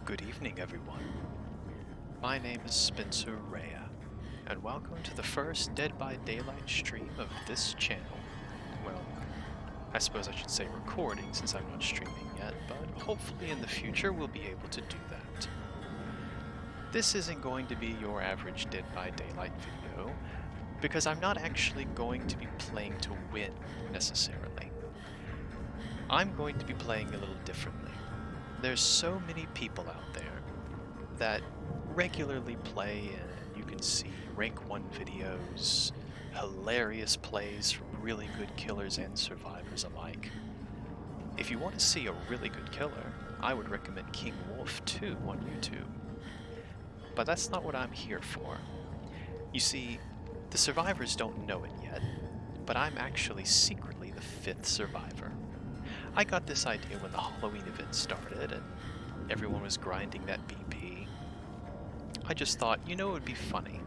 Good evening, everyone. My name is Spencer Rea, and welcome to the first Dead by Daylight stream of this channel. Well, I suppose I should say recording since I'm not streaming yet, but hopefully in the future we'll be able to do that. This isn't going to be your average Dead by Daylight video, because I'm not actually going to be playing to win, necessarily. I'm going to be playing a little differently. There's so many people out there that regularly play, and you can see rank 1 videos, hilarious plays from really good killers and survivors alike. If you want to see a really good killer, I would recommend King Wolf 2 on YouTube. But that's not what I'm here for. You see, the survivors don't know it yet, but I'm actually secretly the 5th survivor. I got this idea when the Halloween event started and everyone was grinding that BP. I just thought, you know, it would be funny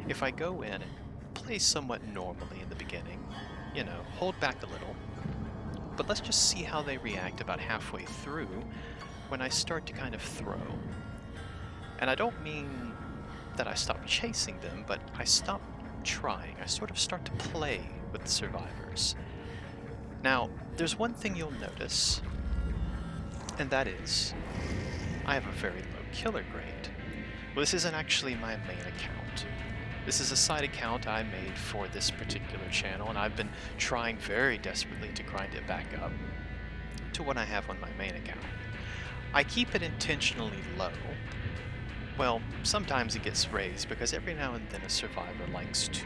if I go in and play somewhat normally in the beginning, you know, hold back a little, but let's just see how they react about halfway through when I start to kind of throw. And I don't mean that I stop chasing them, but I stop trying. I sort of start to play with the survivors. Now, there's one thing you'll notice, and that is, I have a very low killer grade. Well, this isn't actually my main account. This is a side account I made for this particular channel, and I've been trying very desperately to grind it back up to what I have on my main account. I keep it intentionally low. Well, sometimes it gets raised because every now and then a survivor likes to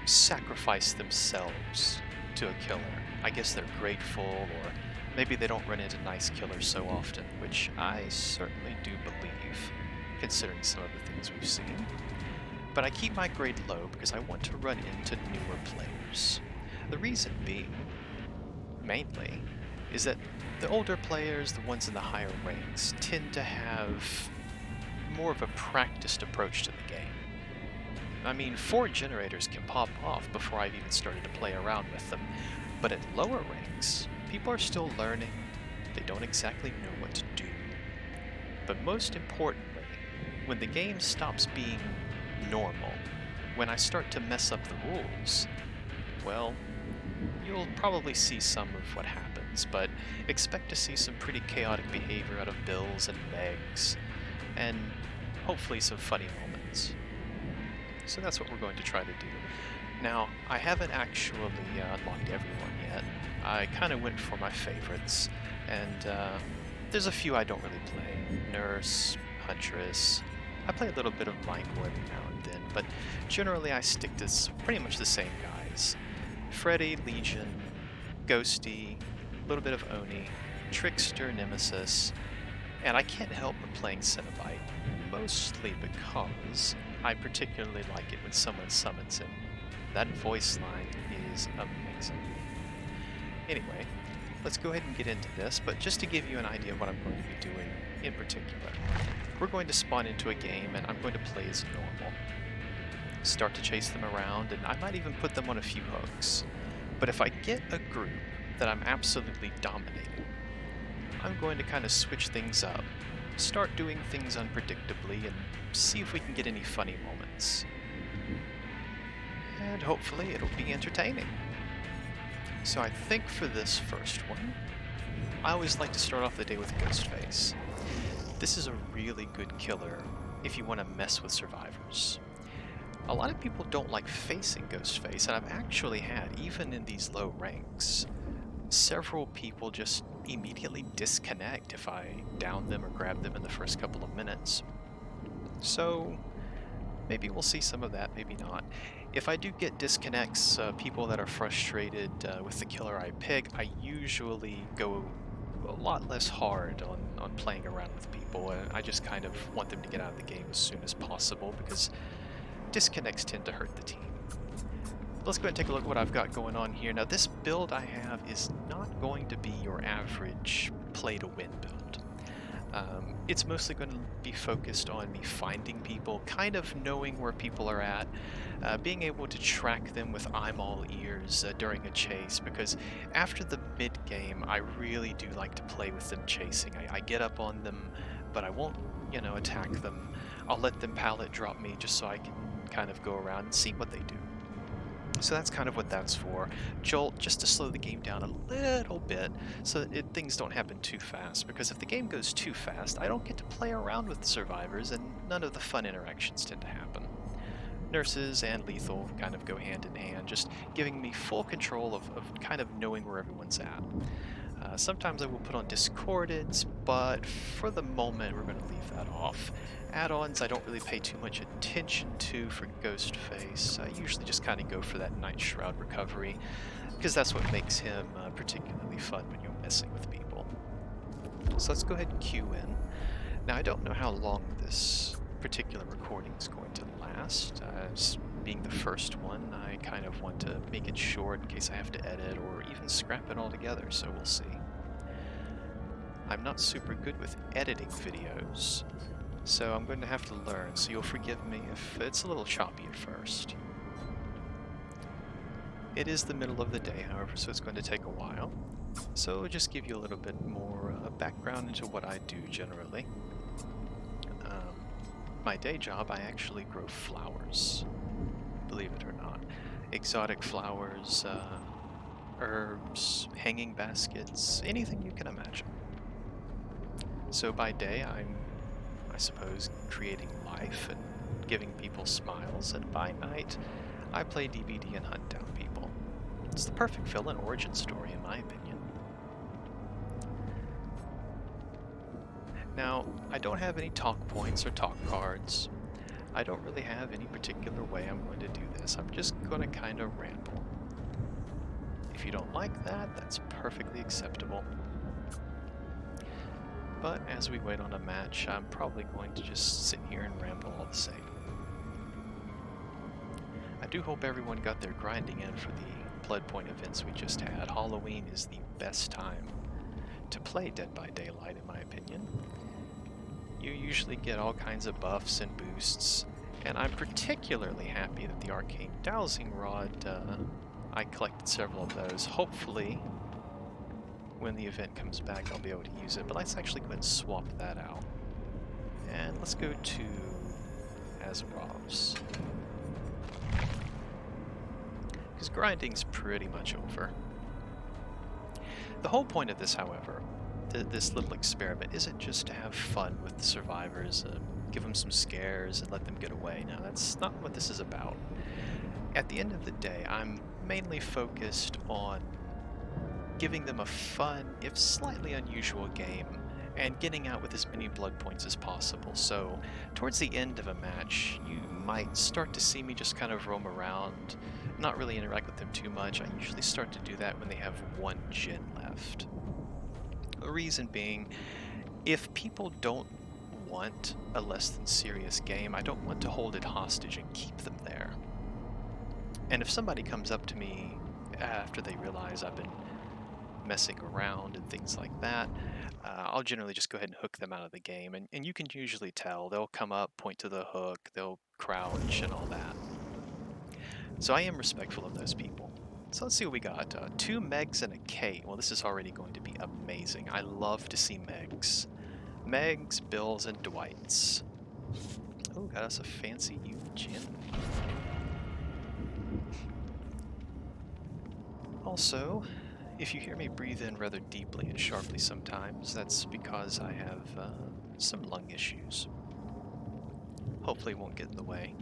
sacrifice themselves to a killer. I guess they're grateful, or maybe they don't run into nice killers so often, which I certainly do believe, considering some of the things we've seen. But I keep my grade low because I want to run into newer players. The reason being, mainly, is that the older players, the ones in the higher ranks, tend to have more of a practiced approach to the game. I mean, 4 generators can pop off before I've even started to play around with them, but at lower ranks, people are still learning, they don't exactly know what to do. But most importantly, when the game stops being normal, when I start to mess up the rules, well, you'll probably see some of what happens, but expect to see some pretty chaotic behavior out of Bills and Megs, and hopefully some funny moments. So that's what we're going to try to do. Now, I haven't actually unlocked everyone yet. I kind of went for my favorites, and there's a few I don't really play. Nurse, Huntress. I play a little bit of Michael every now and then, but generally I stick to pretty much the same guys. Freddy, Legion, Ghosty, a little bit of Oni, Trickster, Nemesis, and I can't help but playing Cenobite, mostly because I particularly like it when someone summons him. That voice line is amazing. Anyway, let's go ahead and get into this, but just to give you an idea of what I'm going to be doing in particular. We're going to spawn into a game and I'm going to play as normal. Start to chase them around, and I might even put them on a few hooks. But if I get a group that I'm absolutely dominating, I'm going to kind of switch things up, start doing things unpredictably, and see if we can get any funny moments. And hopefully it'll be entertaining. So I think for this first one, I always like to start off the day with Ghostface. This is a really good killer if you want to mess with survivors. A lot of people don't like facing Ghostface, and I've actually had, even in these low ranks, several people just immediately disconnect if I down them or grab them in the first couple of minutes. So maybe we'll see some of that, maybe not. If I do get disconnects, people that are frustrated with the killer I pick, I usually go a lot less hard on playing around with people. I just kind of want them to get out of the game as soon as possible because disconnects tend to hurt the team. Let's go ahead and take a look at what I've got going on here. Now, this build I have is not going to be your average play-to-win build. It's mostly going to be focused on me finding people, kind of knowing where people are at, being able to track them with I'm all ears during a chase, because after the mid-game, I really do like to play with them chasing. I get up on them, but I won't, attack them. I'll let them pallet drop me just so I can kind of go around and see what they do. So that's kind of what that's for. Jolt, just to slow the game down a little bit so that things don't happen too fast, because if the game goes too fast, I don't get to play around with the survivors and none of the fun interactions tend to happen. Nurses and lethal kind of go hand in hand, just giving me full control of kind of knowing where everyone's at. Sometimes I will put on discordance, but for the moment we're going to leave that off. Add-ons I don't really pay too much attention to for Ghostface. I usually just kind of go for that Night Shroud recovery, because that's what makes him particularly fun when you're messing with people. So let's go ahead and queue in. Now I don't know how long this particular recording is going to last. As being the first one, I kind of want to make it short in case I have to edit or even scrap it altogether, so we'll see. I'm not super good with editing videos, so I'm going to have to learn, so you'll forgive me if it's a little choppy at first. It is the middle of the day, however, so it's going to take a while. So I'll just give you a little bit more background into what I do generally. My day job, I actually grow flowers, believe it or not. Exotic flowers, herbs, hanging baskets, anything you can imagine. So by day, I'm, I suppose, creating life and giving people smiles, and by night, I play DBD and hunt down people. It's the perfect villain origin story, in my opinion. Now, I don't have any talk points or talk cards. I don't really have any particular way I'm going to do this. I'm just going to kind of ramble. If you don't like that, that's perfectly acceptable. But as we wait on a match, I'm probably going to just sit here and ramble all the same. I do hope everyone got their grinding in for the Blood Point events we just had. Halloween is the best time to play Dead by Daylight, in my opinion. You usually get all kinds of buffs and boosts, and I'm particularly happy that the Arcane Dowsing Rod, I collected several of those. Hopefully, when the event comes back, I'll be able to use it, but let's actually go ahead and swap that out. And let's go to Azarov's, because grinding's pretty much over. The whole point of this, however, this little experiment, isn't just to have fun with the survivors, give them some scares and let them get away. Now, that's not what this is about. At the end of the day, I'm mainly focused on giving them a fun, if slightly unusual game, and getting out with as many blood points as possible. So, towards the end of a match, you might start to see me just kind of roam around, not really interact with them too much. I usually start to do that when they have one gen left. The reason being, if people don't want a less than serious game, I don't want to hold it hostage and keep them there. And if somebody comes up to me after they realize I've been messing around and things like that, I'll generally just go ahead and hook them out of the game, and you can usually tell. They'll come up, point to the hook, they'll crouch and all that. So I am respectful of those people. So let's see what we got. 2 Megs and a Kate. Well, this is already going to be amazing. I love to see Megs. Megs, Bills, and Dwights. Oh, got us a fancy Eugen. Also, if you hear me breathe in rather deeply and sharply sometimes, that's because I have some lung issues. Hopefully it won't get in the way.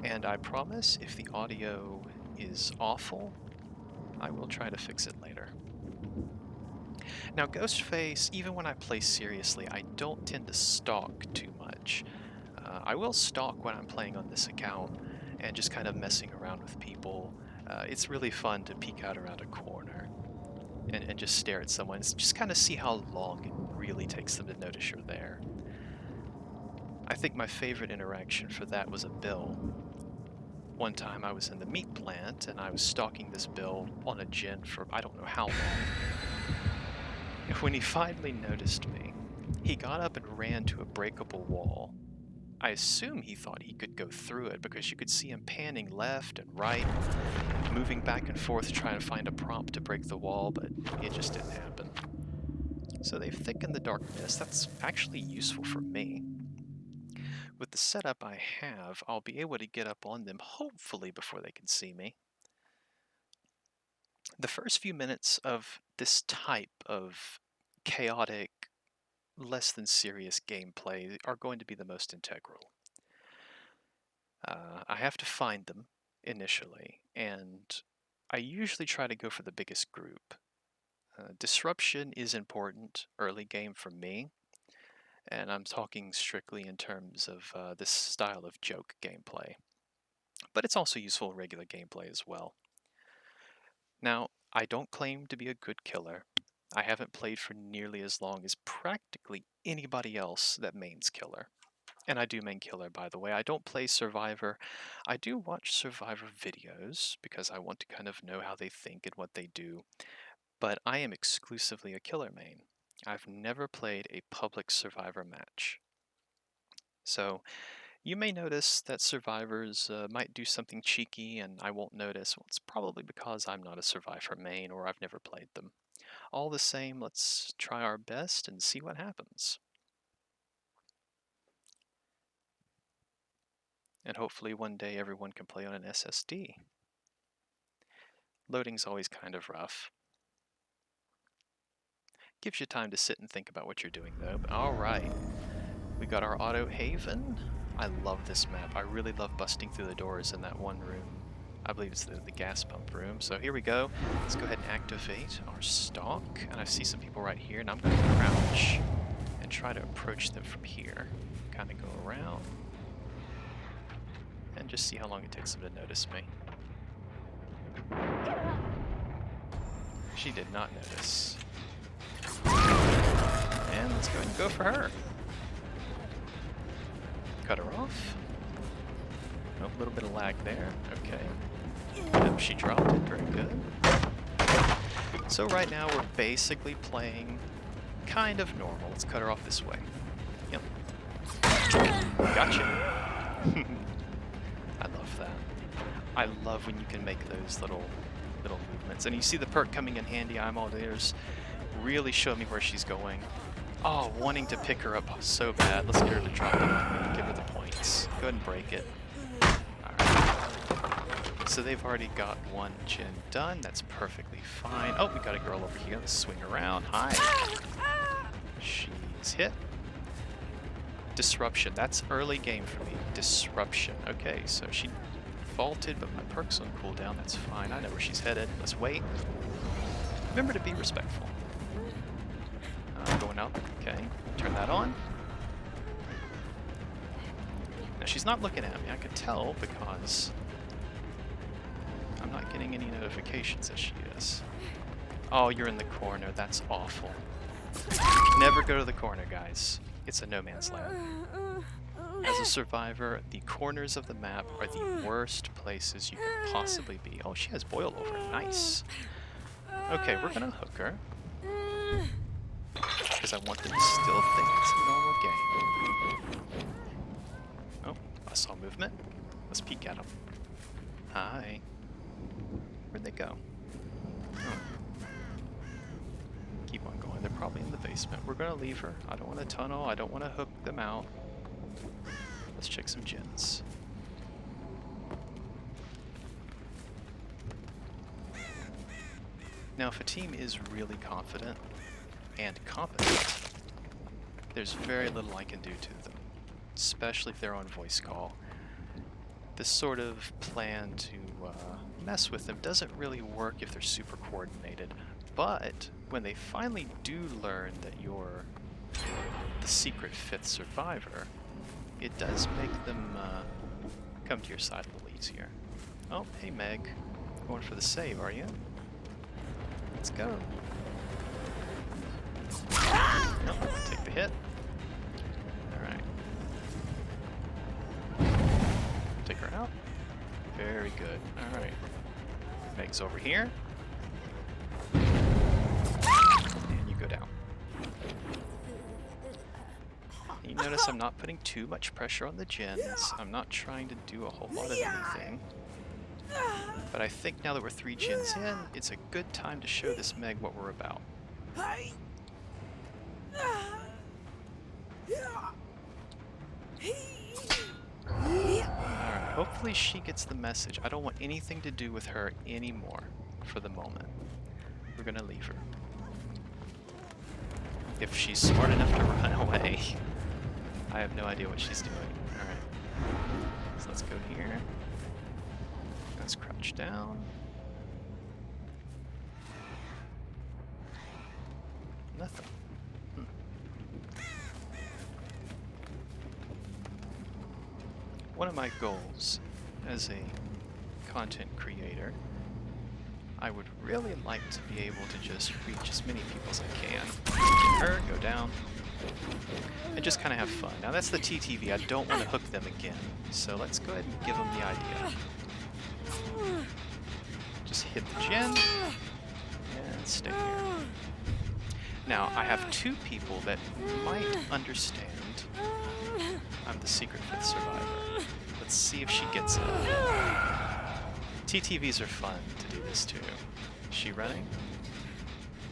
And I promise, if the audio is awful, I will try to fix it later. Now, Ghostface, even when I play seriously, I don't tend to stalk too much. I will stalk when I'm playing on this account and just kind of messing around with people. It's really fun to peek out around a corner and just stare at someone, just kind of see how long it really takes them to notice you're there. I think my favorite interaction for that was a Bill. One time I was in the meat plant and I was stalking this Bill on a gen for I don't know how long. And when he finally noticed me, he got up and ran to a breakable wall. I assume he thought he could go through it because you could see him panning left and right, moving back and forth trying to find a prompt to break the wall, but it just didn't happen. So they've thickened the dark mist. That's actually useful for me. With the setup I have, I'll be able to get up on them hopefully before they can see me. The first few minutes of this type of chaotic, less than serious gameplay are going to be the most integral. I have to find them initially, and I usually try to go for the biggest group. Disruption is important early game for me, and I'm talking strictly in terms of this style of joke gameplay. But it's also useful in regular gameplay as well. Now, I don't claim to be a good killer. I haven't played for nearly as long as practically anybody else that mains killer. And I do main killer, by the way. I don't play Survivor. I do watch Survivor videos because I want to kind of know how they think and what they do. But I am exclusively a killer main. I've never played a public Survivor match. So you may notice that survivors might do something cheeky and I won't notice. Well, it's probably because I'm not a Survivor main or I've never played them. All the same, let's try our best and see what happens. And hopefully one day everyone can play on an SSD. Loading's always kind of rough. Gives you time to sit and think about what you're doing though. But all right, we got our auto haven. I love this map. I really love busting through the doors in that one room. I believe it's the gas pump room. So here we go. Let's go ahead and activate our stalk. And I see some people right here, and I'm going to crouch and try to approach them from here. Kind of go around and just see how long it takes them to notice me. She did not notice. And let's go ahead and go for her. Cut her off. Oh, a little bit of lag there. Okay. Yep, she dropped it. Very good. So right now we're basically playing kind of normal. Let's cut her off this way. Yep. Gotcha. I love that. I love when you can make those little movements. And you see the perk coming in handy. I'm all ears. Really show me where she's going. Oh, wanting to pick her up so bad. Let's get her to drop it on me. Give her the points. Go ahead and break it. Alright. So they've already got one gen done. That's perfectly fine. Oh, we got a girl over here. Let's swing around. Hi. She's hit. Disruption. That's early game for me. Disruption. Okay, so she vaulted, but my perk's on cooldown. That's fine. I know where she's headed. Let's wait. Remember to be respectful. Going out. Okay. Turn that on. Now she's not looking at me. I can tell because I'm not getting any notifications that she is. Oh, you're in the corner. That's awful. Never go to the corner, guys. It's a no man's land. As a survivor, the corners of the map are the worst places you could possibly be. Oh, she has boil over. Nice. Okay, we're gonna hook her. Because I want them to still think it's a normal game. Oh, I saw movement. Let's peek at them. Hi. Where'd they go? Oh. Keep on going. They're probably in the basement. We're gonna leave her. I don't want to tunnel. I don't want to hook them out. Let's check some gens. Now, if a team is really confident and competent, there's very little I can do to them, especially if they're on voice call. This sort of plan to mess with them doesn't really work if they're super coordinated, but when they finally do learn that you're the secret fifth survivor, it does make them come to your side a little easier. Oh, hey Meg, going for the save, are you? Let's go. Nope, take the hit. Alright. Take her out. Very good. Alright. Meg's over here. And you go down. You notice I'm not putting too much pressure on the gens. I'm not trying to do a whole lot of anything. But I think now that we're 3 gens in, it's a good time to show this Meg what we're about. hopefully she gets the message. I don't want anything to do with her anymore for the moment. We're gonna leave her. If she's smart enough to run away. I have no idea what she's doing. Alright. So let's go here. Let's crouch down. Nothing. One of my goals as a content creator, I would really like to be able to just reach as many people as I can. Get her, go down, and just kind of have fun. Now that's the TTV, I don't want to hook them again, so let's go ahead and give them the idea. Just hit the gen, and stay here. Now, I have two people that might understand I'm the secret for the survivor. Let's see if she gets it. TTVs are fun to do this to. Is she running?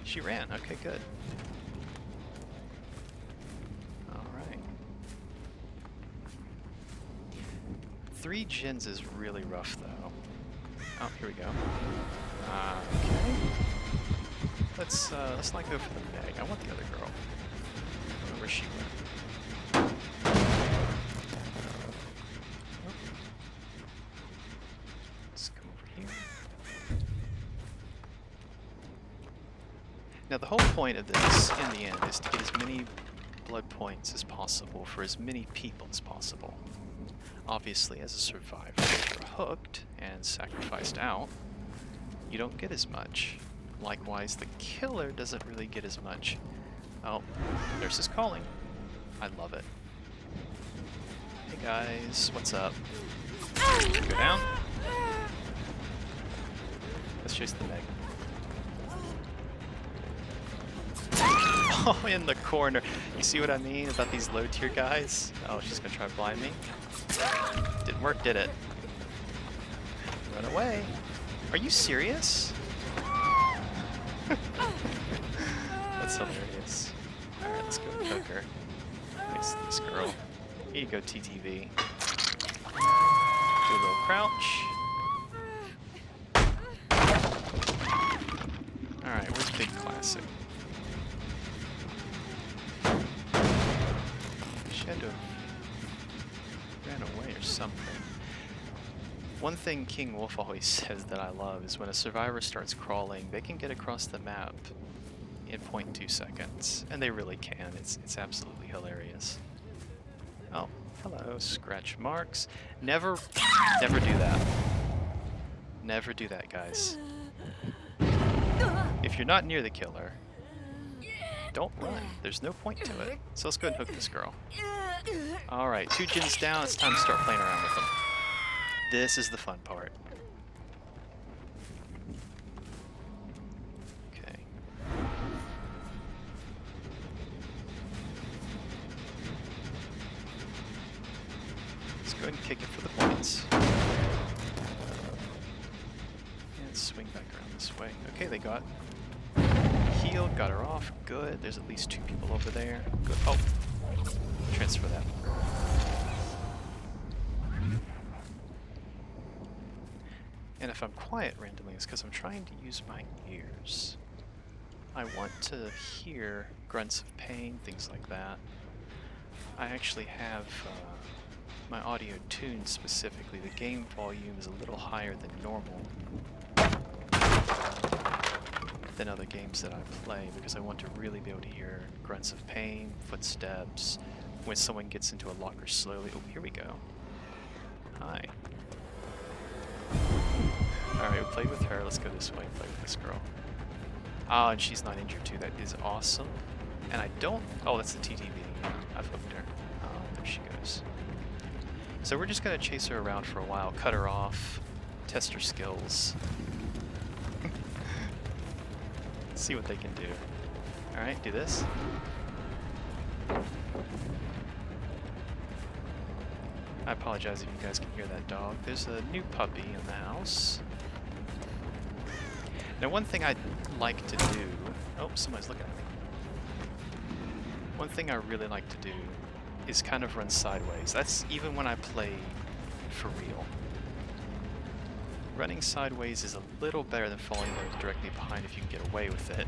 She ran. Okay, good. Alright. 3 gens is really rough, though. Oh, here we go. Okay. Let's not go for the Meg. I want the other girl. I don't know where she went. Let's come over here. Now the whole point of this, in the end, is to get as many blood points as possible for as many people as possible. Obviously, as a survivor, if you're hooked and sacrificed out, you don't get as much. Likewise, the killer doesn't really get as much. Oh, nurse is calling. I love it. Hey guys, what's up? Go down. Let's chase the Meg. Oh, in the corner. You see what I mean about these low tier guys? Oh, she's gonna try to blind me. Didn't work, did it? Run away. Are you serious? That's hilarious. Alright, let's go poke her. This girl. Here you go, TTV. Do a little crouch. Alright, where's Big Classic? She had to have ran away or something. One thing King Wolf always says that I love is when a survivor starts crawling, they can get across the map in 0.2 seconds. And they really can. It's absolutely hilarious. Oh, hello, scratch marks. Never do that. Never do that, guys. If you're not near the killer, don't run. There's no point to it. So let's go ahead and hook this girl. Alright, 2 gens down. It's time to start playing around with them. This is the fun part. Okay. Let's go ahead and kick it for the points. And swing back around this way. Okay, they got healed, got her off. Good. There's at least 2 people over there. Good. Oh, transfer that. And if I'm quiet randomly, it's because I'm trying to use my ears. I want to hear grunts of pain, things like that. I actually have my audio tuned specifically. The game volume is a little higher than normal than other games that I play because I want to really be able to hear grunts of pain, footsteps, when someone gets into a locker slowly. Oh, here we go. Hi. Alright, we played with her. Let's go this way and play with this girl. Oh, and she's not injured too. That is awesome. And I don't... Oh, that's the TTV. I've hooked her. Oh, there she goes. So we're just going to chase her around for a while, cut her off, test her skills. See what they can do. Alright, do this. I apologize if you guys can hear that dog. There's a new puppy in the house. Now one thing I'd like to do... Oh, somebody's looking at me. One thing I really like to do is kind of run sideways. That's even when I play for real. Running sideways is a little better than falling directly behind if you can get away with it.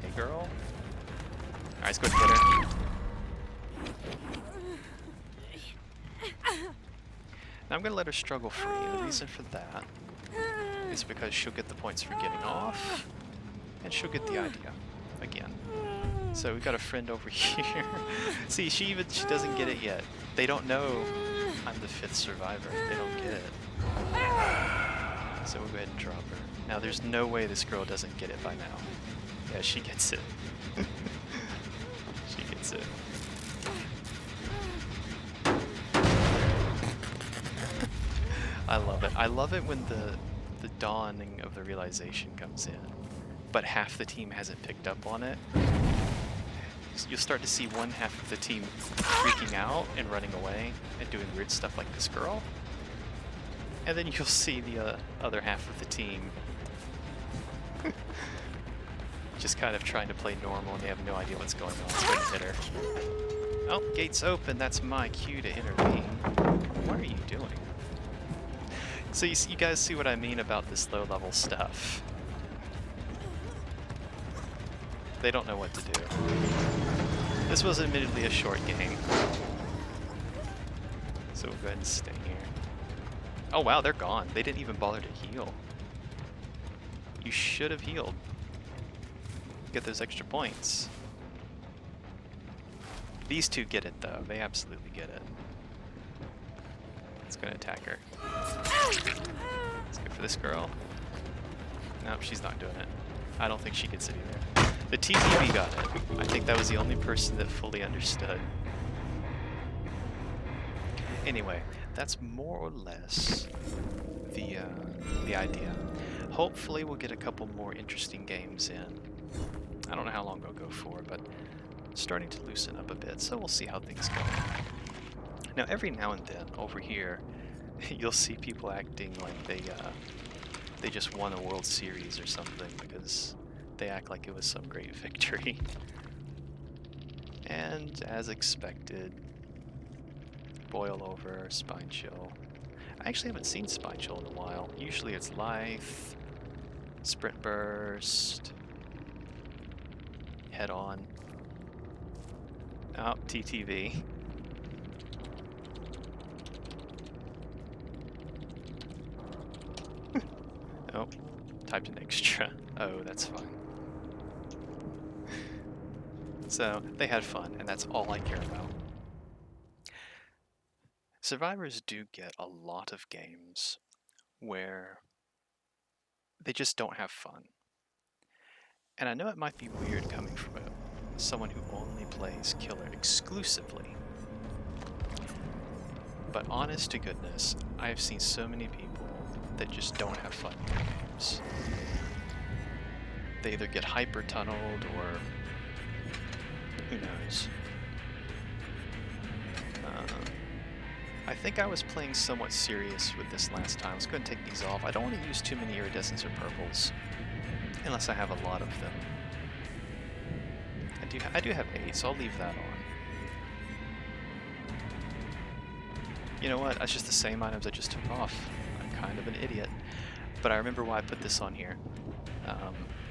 Hey, girl. Alright, let's go get her. Now I'm going to let her struggle free, and the reason for that is because she'll get the points for getting off, and she'll get the idea again. So we've got a friend over here. See, she doesn't get it yet. They don't know I'm the 5th survivor. They don't get it. So we'll go ahead and drop her. Now there's no way this girl doesn't get it by now. Yeah, she gets it. She gets it. I love it. I love it when the dawning of the realization comes in, but half the team hasn't picked up on it. You'll start to see one half of the team freaking out and running away and doing weird stuff like this girl. And then you'll see the other half of the team just kind of trying to play normal and they have no idea what's going on. Let's go and hit her. Oh, gate's open. That's my cue to intervene. What are you doing? So you guys see what I mean about this low-level stuff. They don't know what to do. This was admittedly a short game. So we'll go ahead and stay here. Oh wow, they're gone. They didn't even bother to heal. You should have healed. Get those extra points. These two get it though. They absolutely get it. Let's go and attack her. Let's go for this girl. Nope, she's not doing it. I don't think she gets it either. The TTV got it. I think that was the only person that fully understood. Anyway, that's more or less the idea. Hopefully we'll get a couple more interesting games in. I don't know how long it'll go for, but it's starting to loosen up a bit, so we'll see how things go. Now every now and then over here, you'll see people acting like they just won a World Series or something because they act like it was some great victory. And as expected, boil over, spine chill. I actually haven't seen spine chill in a while. Usually it's life, sprint burst, head on. Oh, TTV. Oh, typed an extra. Oh, that's fine. So, they had fun, and that's all I care about. Survivors do get a lot of games where they just don't have fun. And I know it might be weird coming from someone who only plays killer exclusively. But honest to goodness, I've seen so many people that just don't have fun in their games. They either get hyper-tunneled or who knows. I think I was playing somewhat serious with this last time. Let's go ahead and take these off. I don't want to use too many iridescents or purples, unless I have a lot of them. I do have 8, so I'll leave that on. You know what? That's just the same items I just took off. I'm kind of an idiot. But I remember why I put this on here.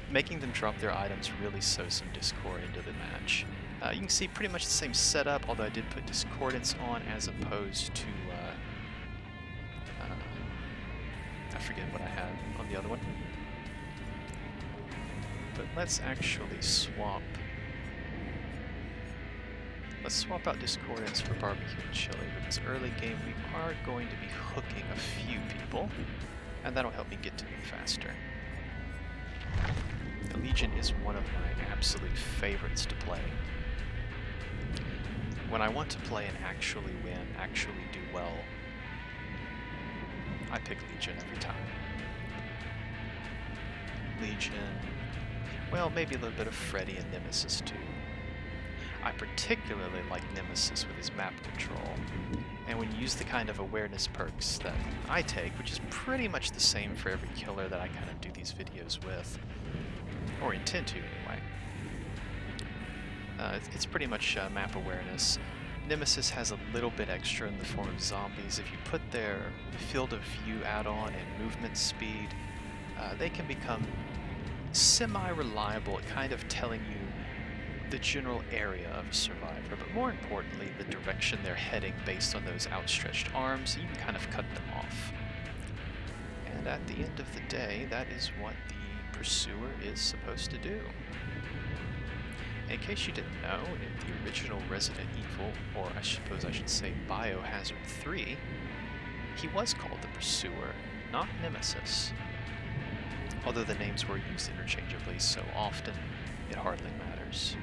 Making them drop their items really sows some discord into the match. You can see pretty much the same setup, although I did put discordance on as opposed to... I forget what I had on the other one. But let's actually swap... Let's swap out discordance for barbecue and chili, because early game we are going to be hooking a few people, and that'll help me get to them faster. The Legion is one of my absolute favorites to play. When I want to play and actually win, actually do well, I pick Legion every time. Legion, well, maybe a little bit of Freddy and Nemesis too. I particularly like Nemesis with his map control, and when you use the kind of awareness perks that I take, which is pretty much the same for every killer that I kind of do these videos with, or intend to anyway. It's pretty much map awareness, Nemesis has a little bit extra in the form of zombies. If you put their field of view add-on and movement speed, they can become semi-reliable at kind of telling you the general area of a survivor, but more importantly, the direction they're heading based on those outstretched arms. You can kind of cut them off. And at the end of the day, that is what the Pursuer is supposed to do. In case you didn't know, in the original Resident Evil, or I suppose I should say Biohazard 3, he was called the Pursuer, not Nemesis. Although the names were used interchangeably so often, it hardly matters.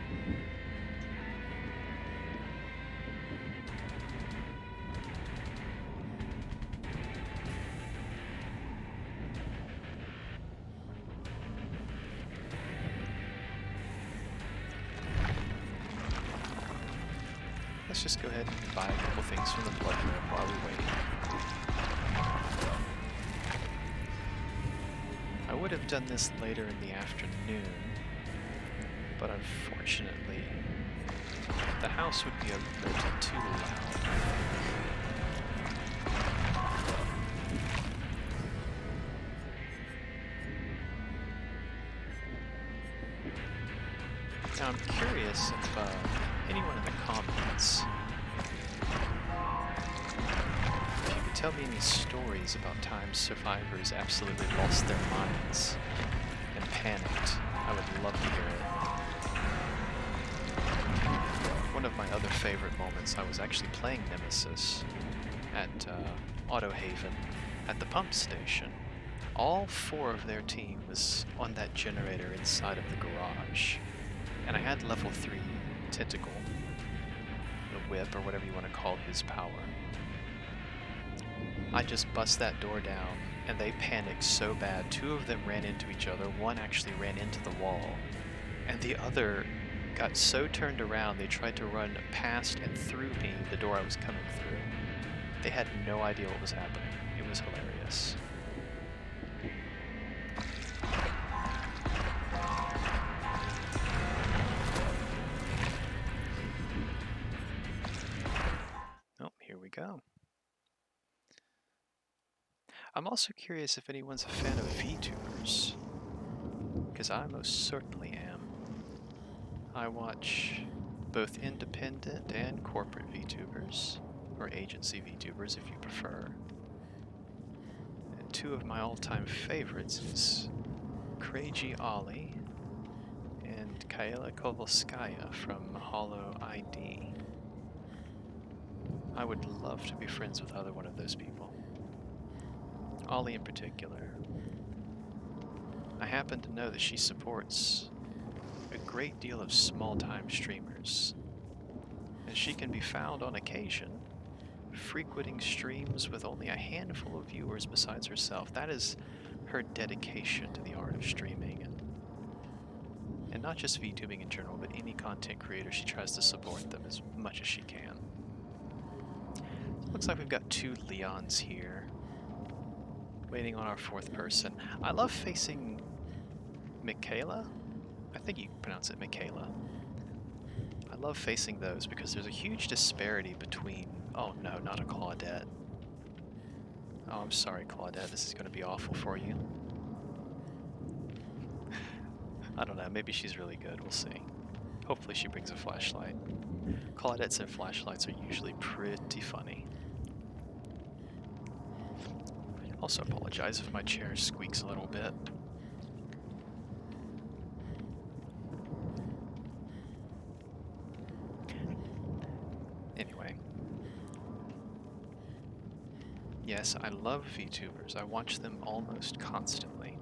Let's just go ahead and buy a couple things from the blood room while we're waiting. I would have done this later in the afternoon, but unfortunately, the house would be a little too loud. Now I'm curious if anyone in the comments, if you could tell me any stories about times survivors absolutely lost their minds and panicked, I would love to hear it. One of my other favorite moments, I was actually playing Nemesis at Auto Haven at the pump station. All 4 of their team was on that generator inside of the garage. And I had level 3 Tentacle, the whip, or whatever you want to call his power. I just bust that door down, and they panicked so bad. 2 of them ran into each other, 1 actually ran into the wall, and the other got so turned around they tried to run past and through me, the door I was coming through. They had no idea what was happening. It was hilarious. Go. I'm also curious if anyone's a fan of Vtubers, because I most certainly am. I watch both independent and corporate Vtubers, or agency Vtubers if you prefer. And 2 of my all-time favorites is Crazy Ollie and Kaela Kovalskaya from Hollow ID. I would love to be friends with either one of those people. Ollie in particular. I happen to know that she supports a great deal of small-time streamers, and she can be found on occasion frequenting streams with only a handful of viewers besides herself. That is her dedication to the art of streaming, and not just VTubing in general, but any content creator. She tries to support them as much as she can. Looks like we've got 2 Leons here, waiting on our 4th person. I love facing Michaela. I think you pronounce it Michaela. I love facing those because there's a huge disparity between... Oh no, not a Claudette. Oh, I'm sorry, Claudette. This is going to be awful for you. I don't know. Maybe she's really good. We'll see. Hopefully she brings a flashlight. Claudettes and flashlights are usually pretty funny. Also apologize if my chair squeaks a little bit. Anyway. Yes, I love VTubers. I watch them almost constantly.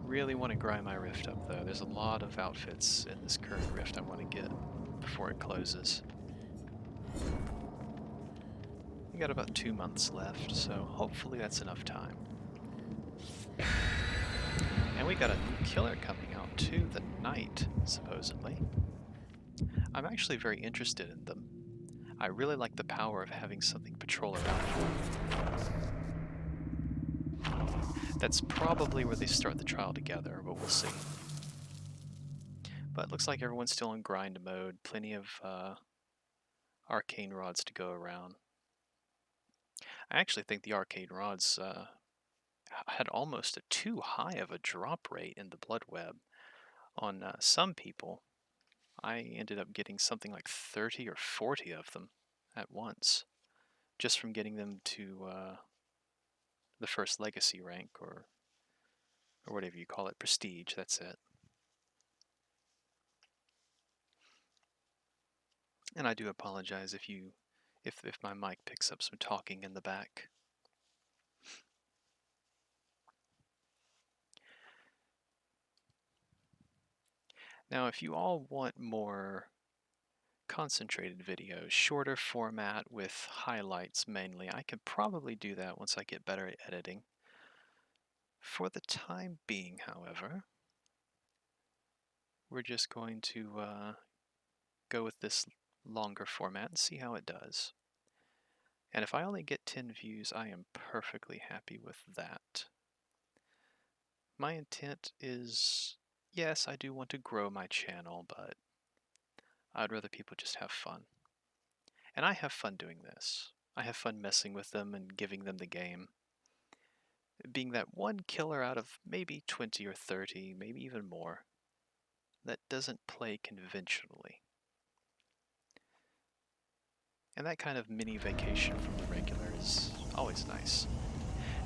Really want to grind my Rift up though. There's a lot of outfits in this current Rift I want to get before it closes. We got about 2 months left, so hopefully that's enough time. And we got a new killer coming out too, the Knight, supposedly. I'm actually very interested in them. I really like the power of having something patrol around you. That's probably where they start the trial together, but we'll see. But looks like everyone's still in grind mode. Plenty of arcane rods to go around. I actually think the arcane rods had almost a too high of a drop rate in the blood web. On some people, I ended up getting something like 30 or 40 of them at once, just from getting them to the first legacy rank, or whatever you call it, prestige, that's it. And I do apologize if my mic picks up some talking in the back. Now, if you all want more concentrated videos, shorter format with highlights mainly, I can probably do that once I get better at editing. For the time being, however, we're just going to go with this longer format and see how it does. And if I only get 10 views, I am perfectly happy with that. My intent is, yes, I do want to grow my channel, but I'd rather people just have fun. And I have fun doing this. I have fun messing with them and giving them the game. Being that one killer out of maybe 20 or 30, maybe even more, that doesn't play conventionally. And that kind of mini vacation from the regular is always nice.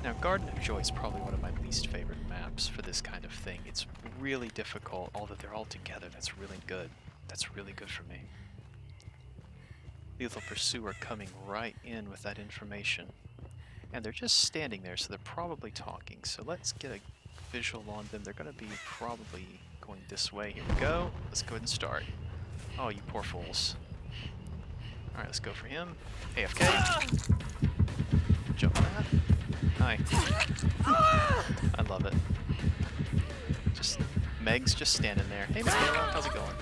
Now, Garden of Joy is probably one of my least favorite maps for this kind of thing. It's really difficult, although they're all together. That's really good. That's really good for me. Lethal Pursuer coming right in with that information. And they're just standing there, so they're probably talking. So let's get a visual on them. They're going to be probably going this way. Here we go. Let's go ahead and start. Oh, you poor fools. Alright, let's go for him. AFK. Jump on that. Hi. I love it. Just Meg's just standing there. Hey Michaela, how's it going?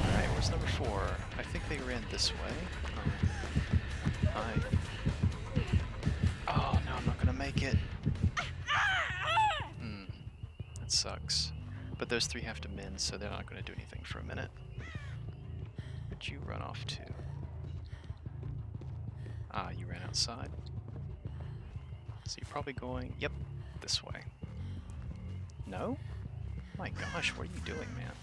Alright, where's number 4? I think they ran this way. Oh. Hi. Oh no, I'm not gonna make it. That sucks. But those 3 have to mend, so they're not gonna do anything for a minute. Where'd you run off to? Ah, you ran outside. So you're probably going, yep, this way. No? My gosh, what are you doing, man?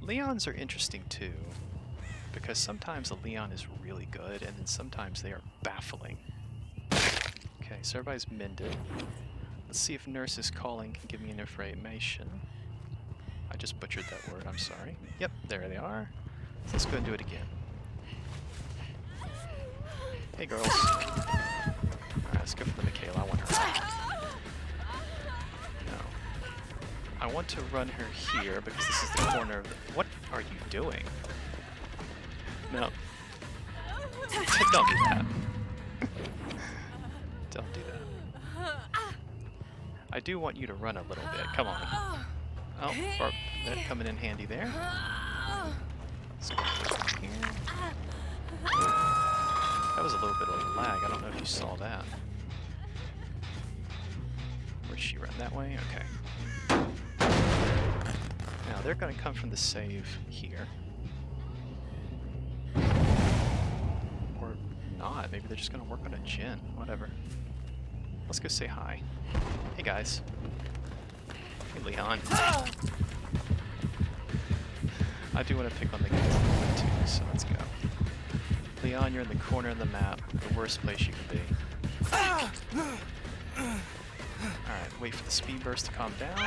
Leons are interesting too, because sometimes a Leon is really good, and then sometimes they are baffling. Okay, so everybody's mended. Let's see if Nurse is calling can give me an information. I just butchered that word, I'm sorry. Yep, there they are. So let's go and do it again. Hey girls. Alright, let's go for the Michaela. I want her. No. I want to run her here because this is the corner of the... What are you doing? No. Don't do that. Don't do that. I do want you to run a little bit. Come on. Oh, they're coming in handy there. Let's go here. That was a little bit of lag. I don't know if you saw that. Where'd she run? That way? Okay. Now, they're going to come from the save here. Or not. Maybe they're just going to work on a gen. Whatever. Let's go say hi. Hey, guys. Hey, Leon. I do want to pick on the guys a little bit too, so let's go. Leon, you're in the corner of the map, the worst place you can be. Alright, wait for the speed burst to calm down.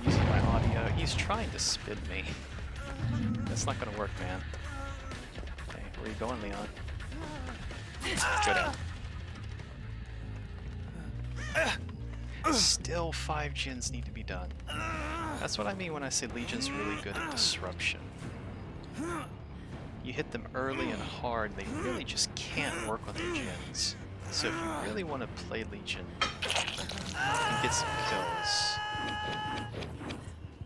Using my audio. He's trying to spin me. That's not gonna work, man. Okay, where are you going, Leon? Good out. Still 5 gens need to be done. That's what I mean when I say Legion's really good at disruption. You hit them early and hard, and they really just can't work on their gens. So if you really want to play Legion and get some kills,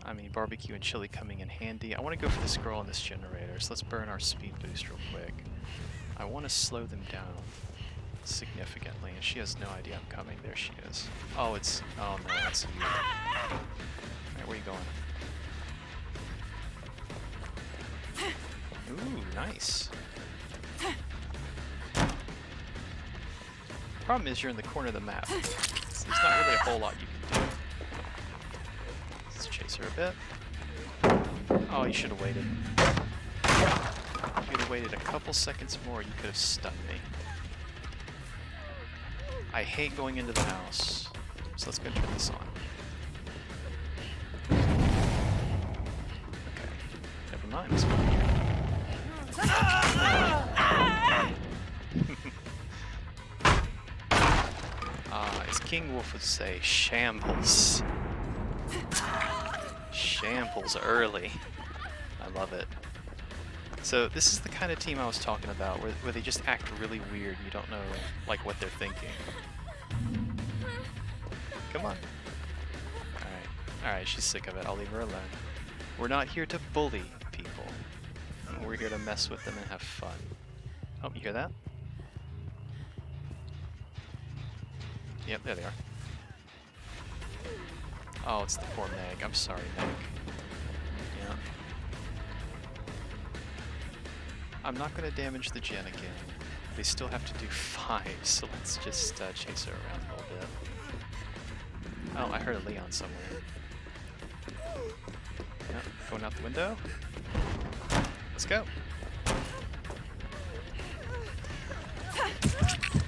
I mean, barbecue and chili coming in handy. I want to go for this girl and this generator, so let's burn our speed boost real quick. I want to slow them down. significantly, and she has no idea I'm coming. There she is. Oh, it's... Oh no, that's you. Alright, where are you going? Ooh, nice. Problem is you're in the corner of the map. So there's not really a whole lot you can do. Let's chase her a bit. Oh, you should have waited. If you'd have waited a couple seconds more, you could have stunned me. I hate going into the house. So let's go turn this on. Okay. Never mind. Let's go in here. As King Wolf would say, shambles. Shambles early. I love it. So this is the kind of team I was talking about, where they just act really weird. You don't know like what they're thinking. Come on. Alright, she's sick of it. I'll leave her alone. We're not here to bully people. We're here to mess with them and have fun. Oh, you hear that? Yep, there they are. Oh, it's the poor Meg. I'm sorry, Meg. Yeah. I'm not going to damage the gen again. They still have to do 5, so let's just chase her around a little bit. Oh, I heard a Leon somewhere. Yep, going out the window. Let's go.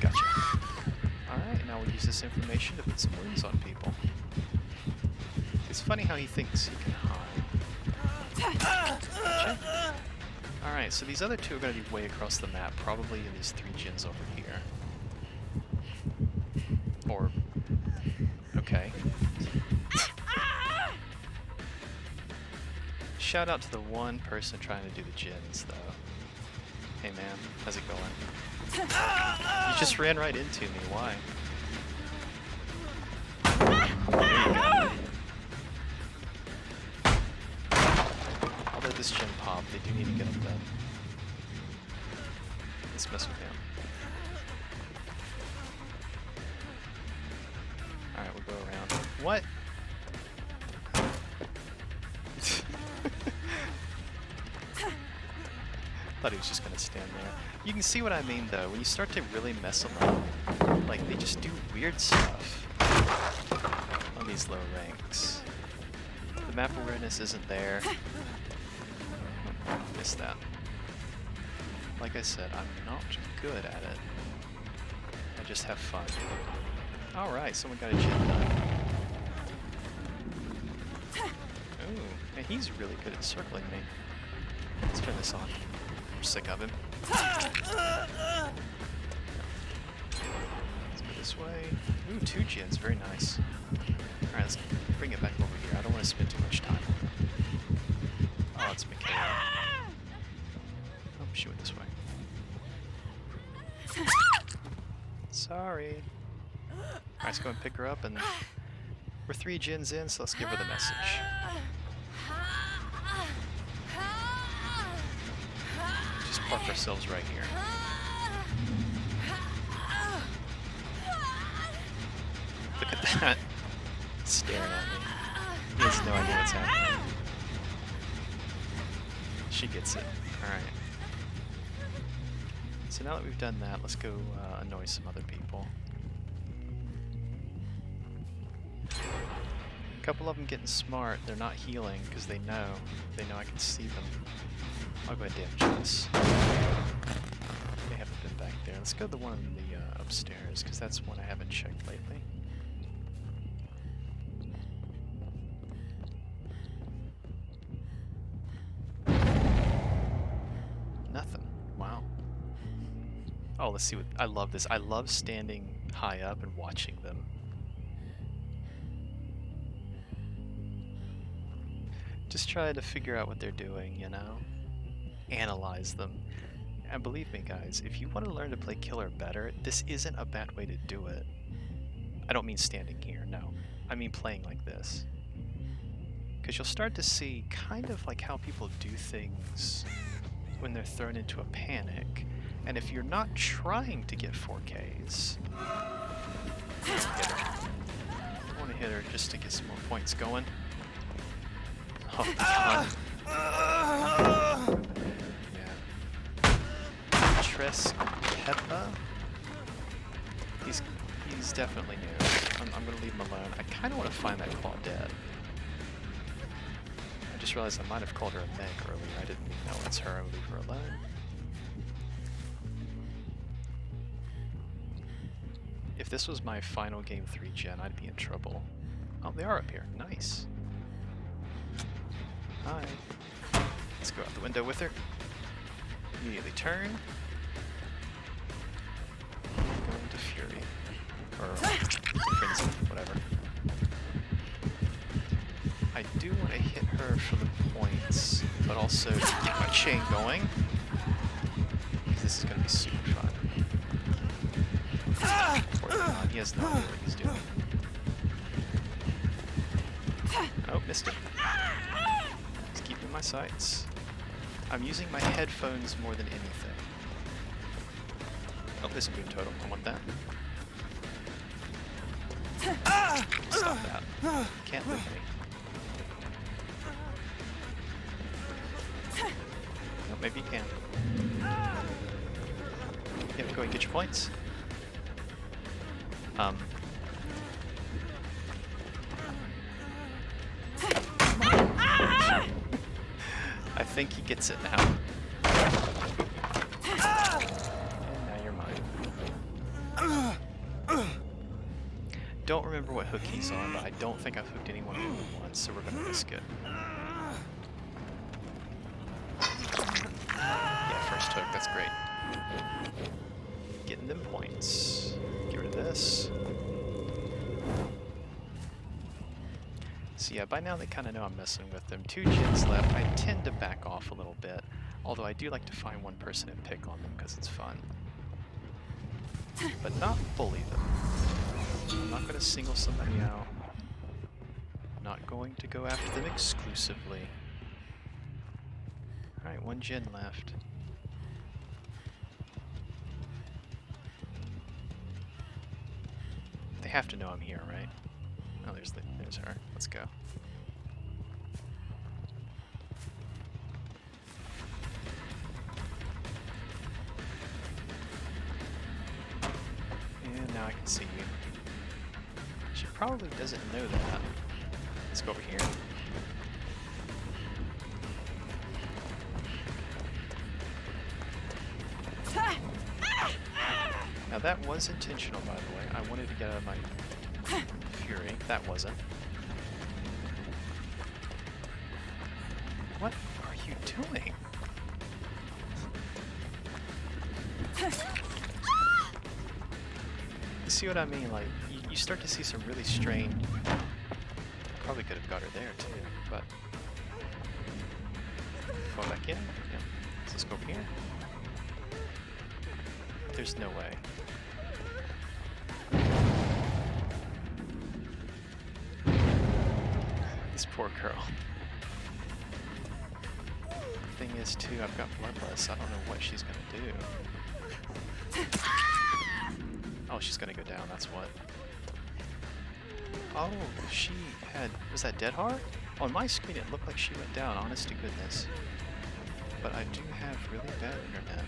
Gotcha. Alright, now we'll use this information to put some wounds on people. It's funny how he thinks he can hide. Gotcha. Alright, so these other two are going to be way across the map, probably in these 3 gens over here. Or... okay. Shout out to the one person trying to do the gens, though. Hey man, how's it going? You just ran right into me, why? I'll let this gen pop, they do need to get him done. Let's mess with him. Alright, we'll go around. What? Thought he was just gonna stand there. You can see what I mean though, when you start to really mess them up, like they just do weird stuff on these low ranks. The map awareness isn't there. Missed that. Like I said, I'm not good at it. I just have fun. Alright, someone got a gen done. Ooh, and he's really good at circling me. Let's turn this on. I'm sick of him. Let's go this way. Ooh, 2 gens, very nice. Alright, let's bring it back over here. I don't want to spend too much time on it. Oh, it's Michaela. Oh, she went this way. Sorry. Alright, let's go and pick her up, and we're 3 gens in, so let's give her the message. Park ourselves right here. Look at that. Staring at me. He has no idea what's happening. She gets it. Alright. So now that we've done that, let's go annoy some other people. A couple of them getting smart. They're not healing because they know I can see them. I'll go ahead and damage this. They haven't been back there. Let's go to the one in the upstairs, because that's one I haven't checked lately. Nothing. Wow. Oh, let's see what... I love this. I love standing high up and watching them. Just try to figure out what they're doing, you know? Analyze them. And believe me guys, if you want to learn to play killer better, this isn't a bad way to do it. I don't mean standing here, no. I mean playing like this. Because you'll start to see kind of like how people do things when they're thrown into a panic, And if you're not trying to get 4Ks, hit her. I want to hit her just to get some more points going. Oh god. Yeah. Peppa. He's definitely new. I'm gonna leave him alone. I kinda wanna find that Claudette. I just realized I might have called her a Meg earlier. I didn't know it's her. I'll leave her alone. If this was my final game 3 gen, I'd be in trouble. Oh, they are up here. Nice. Hi. Let's go out the window with her. Immediately turn. Go into Fury. Or Frenzy, whatever. I do want to hit her for the points, but also to keep my chain going. This is going to be super fun. He has no idea what he's doing. Oh, missed it. Just keeping my sights. I'm using my headphones more than anything. Oh, there's a boom totem. I want that. Stop that. Can't lick me. No, maybe you can. Yeah, go and get your points. I think he gets it now. And now you're mine. Don't remember what hook he's on, but I don't think I've hooked anyone more than once, so we're gonna risk it. Yeah, first hook, that's great. Getting them points. Get rid of this. So yeah, by now they kind of know I'm messing with them. 2 gens left. I tend to back off a little bit, although I do like to find one person and pick on them because it's fun. But not bully them. I'm not going to single somebody out. I'm not going to go after them exclusively. Alright, 1 gen left. They have to know I'm here, right? Oh, there's her. Let's go. And now I can see you. She probably doesn't know that. Let's go over here. Now that was intentional, by the way. I wanted to get out of my Fury. That wasn't. What are you doing? You see what I mean? Like, you start to see some really strange... Probably could have got her there, too, but... Fall back in? Yeah. Let's go over here. There's no way. This poor girl. The thing is, too, I've got Bloodlust. I don't know what she's gonna do. Oh, she's gonna go down, that's what. Oh, she had... Was that Dead Heart? On my screen it looked like she went down, honest to goodness. But I do have really bad internet.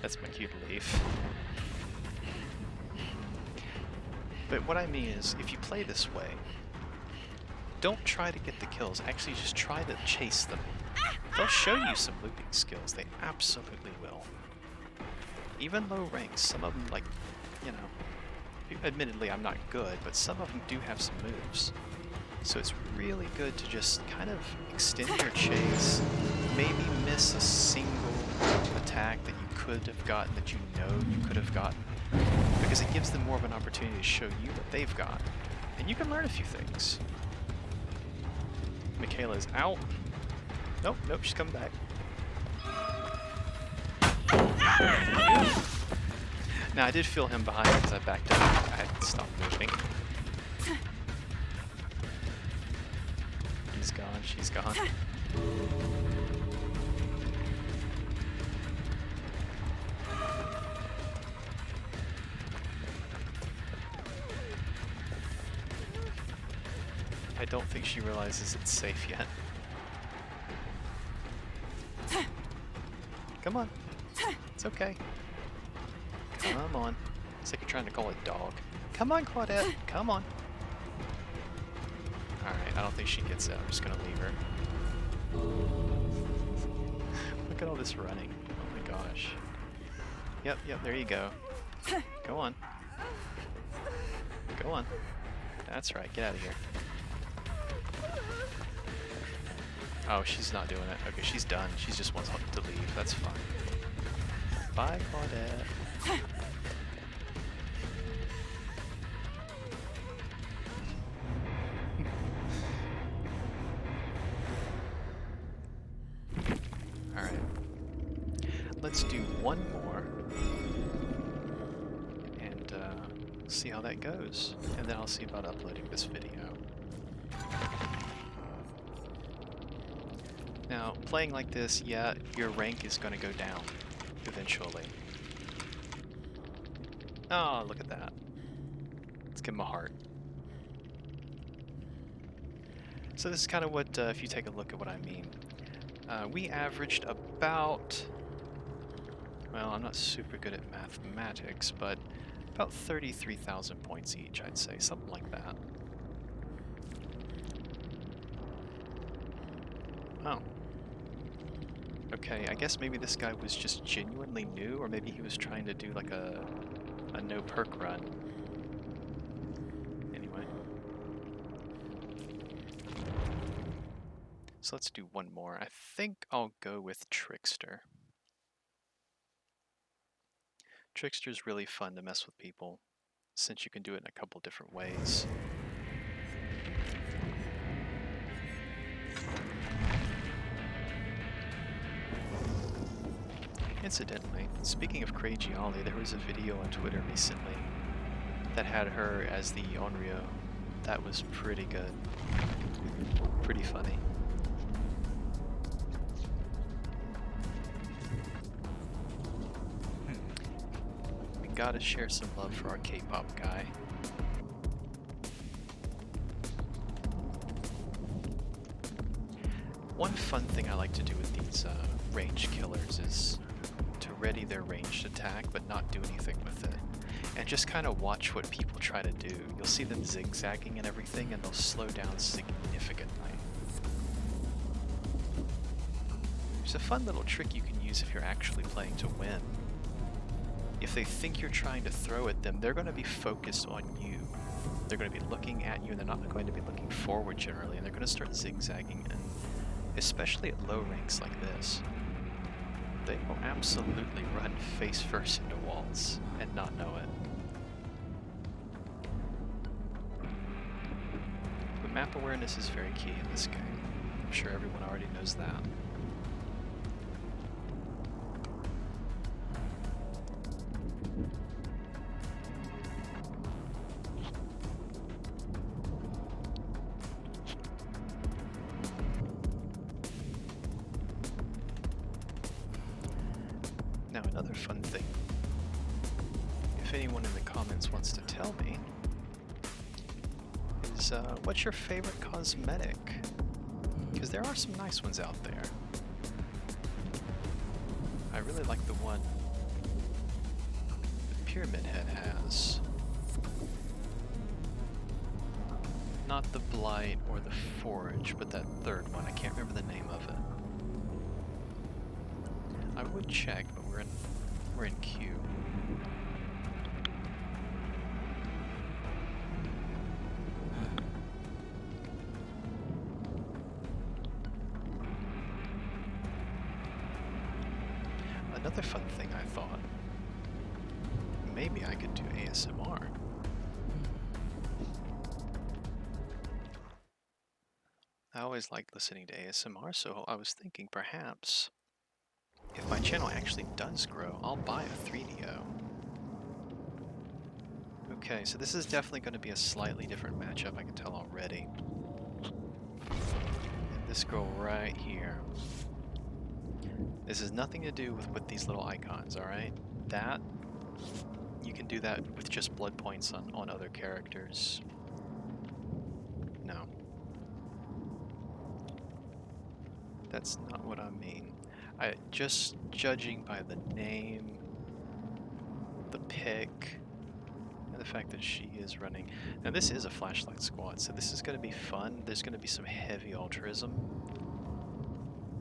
That's my cue to leave. But what I mean is, if you play this way, don't try to get the kills, actually just try to chase them. They'll show you some looping skills, they absolutely will. Even low ranks, some of them, like, you know, admittedly I'm not good, but some of them do have some moves. So it's really good to just kind of extend your chase, maybe miss a single attack that you could have gotten, that you know you could have gotten, because it gives them more of an opportunity to show you what they've got. And you can learn a few things. Michaela's out. Nope, she's coming back. Now I did feel him behind me because I backed up. I had to stop moving. she's gone, she's gone. I don't think she realizes it's safe yet. Come on. It's okay. Come on. It's like you're trying to call a dog. Come on, Claudette. Come on. Alright, I don't think she gets it. I'm just gonna leave her. Look at all this running. Oh my gosh. Yep, there you go. Go on. Go on. That's right, get out of here. Oh, she's not doing it. Okay, she's done. She just wants to leave. That's fine. Bye, Claudette. Alright. Let's do one more. And see how that goes. And then I'll see about uploading this video. Now, playing like this, yeah, your rank is going to go down eventually. Oh, look at that. Let's give him a heart. So this is kind of what, if you take a look at what I mean. We averaged about, well, I'm not super good at mathematics, but about 33,000 points each, I'd say, something like that. Oh. Okay, I guess maybe this guy was just genuinely new, or maybe he was trying to do like a no perk run. Anyway. So let's do one more. I think I'll go with Trickster. Trickster's really fun to mess with people, since you can do it in a couple different ways. Incidentally, speaking of Crazy Ollie, there was a video on Twitter recently that had her as the Onryo. That was pretty good. Pretty funny. We gotta share some love for our K-pop guy. One fun thing I like to do with these range killers is to ready their ranged attack but not do anything with it. And just kind of watch what people try to do. You'll see them zigzagging and everything, and they'll slow down significantly. There's a fun little trick you can use if you're actually playing to win. If they think you're trying to throw at them, they're going to be focused on you. They're going to be looking at you, and they're not going to be looking forward generally, and they're going to start zigzagging, and especially at low ranks like this, they will absolutely run face first into walls and not know it. But map awareness is very key in this game. I'm sure everyone already knows that. Now, another fun thing, if anyone in the comments wants to tell me, is what's your favorite cosmetic? Because there are some nice ones out there. I really like the one the Pyramid Head has. Not the Blight or the Forge, but that third one. I can't remember the name of it. I would check, but we're in queue. Another fun thing I thought, maybe I could do ASMR. I always liked listening to ASMR, so I was thinking perhaps if my channel actually does grow, I'll buy a 3DO. Okay, so this is definitely going to be a slightly different matchup, I can tell already. this girl right here. This has nothing to do with these little icons, alright? That, you can do that with just blood points on other characters. No. That's not what I mean. Just judging by the name, the pick, and the fact that she is running. Now this is a flashlight squad, so this is going to be fun. There's going to be some heavy altruism.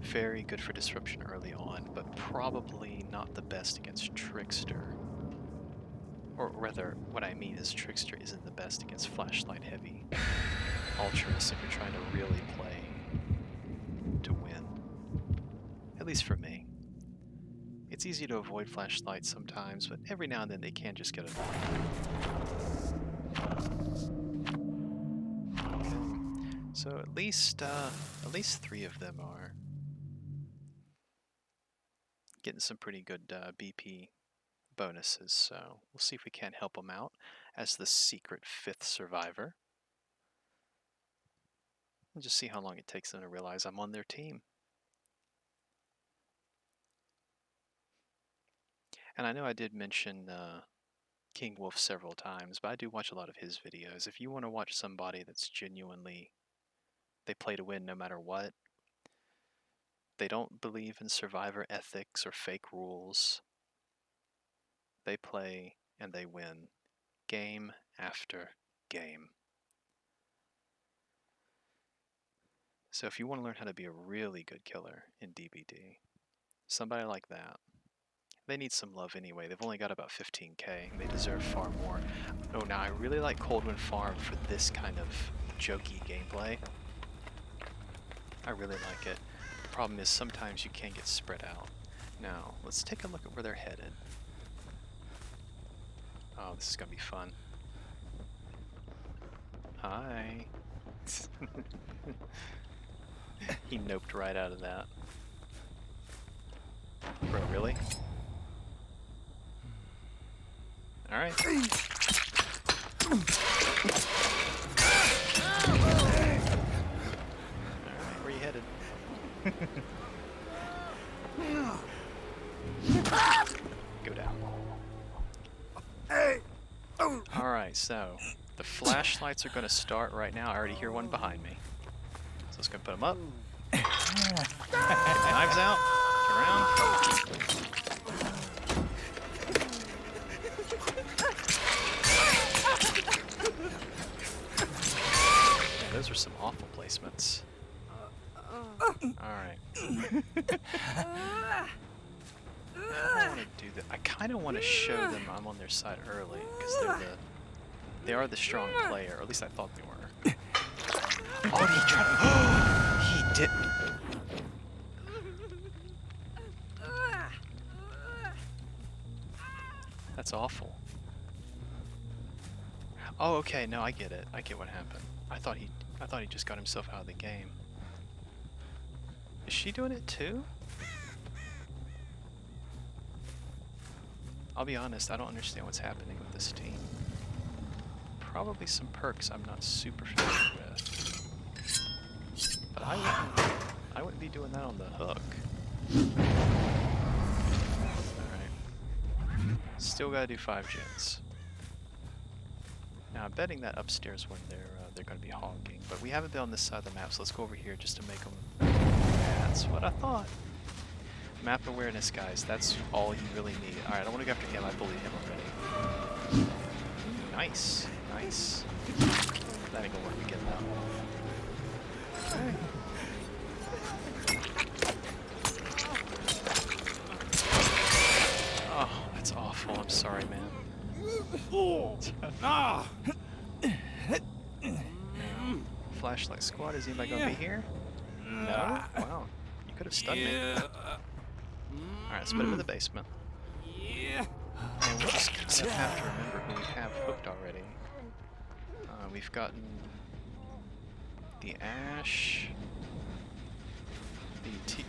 Very good for disruption early on, but probably not the best against Trickster. Or rather, what I mean is Trickster isn't the best against flashlight heavy altruists if you're trying to really play to win. At least for me. It's easy to avoid flashlights sometimes, but every now and then they can just get annoying. Okay. So at least 3 of them are getting some pretty good BP bonuses, so we'll see if we can't help them out as the secret 5th survivor. And just see how long it takes them to realize I'm on their team. And I know I did mention King Wolf several times, but I do watch a lot of his videos. If you want to watch somebody that's genuinely, they play to win no matter what, they don't believe in survivor ethics or fake rules, they play and they win game after game. So if you want to learn how to be a really good killer in DBD, somebody like that, they need some love anyway. They've only got about 15k, and they deserve far more. Oh, now I really like Coldwind Farm for this kind of jokey gameplay. I really like it. The problem is sometimes you can get spread out. Now, let's take a look at where they're headed. Oh, this is gonna be fun. Hi. He noped right out of that. Bro, really? Alright. Alright, where you headed? Go down. Alright, so the flashlights are going to start right now. I already hear one behind me. So let's go put them up. Knives out. Turn around. Yeah, those are some awful placements. Alright. I don't want to do that. I kind of want to show them I'm on their side early, because they are the strong player, or at least I thought they were. Oh, he tried. He did. That's awful. Oh, okay. No, I get it. I get what happened. I thought he just got himself out of the game. Is she doing it too? I'll be honest, I don't understand what's happening with this team. Probably some perks I'm not super familiar with. But I wouldn't be doing that on the hook. Alright. Still gotta do 5 gens. Now I'm betting that upstairs when they're gonna be hogging, but we haven't been on this side of the map, so let's go over here just to make them. That's what I thought. Map awareness, guys. That's all you really need. Alright, I want to go after him. I believe him already. Nice. Nice. That ain't gonna work again, though. Okay. Oh, that's awful. I'm sorry, man. Flashlight squad. Is anybody gonna be here? No? Wow. You could have stunned me. Alright, let's put him in the basement. And we just kind of have to remember who we have hooked already. We've gotten the Ash, the T.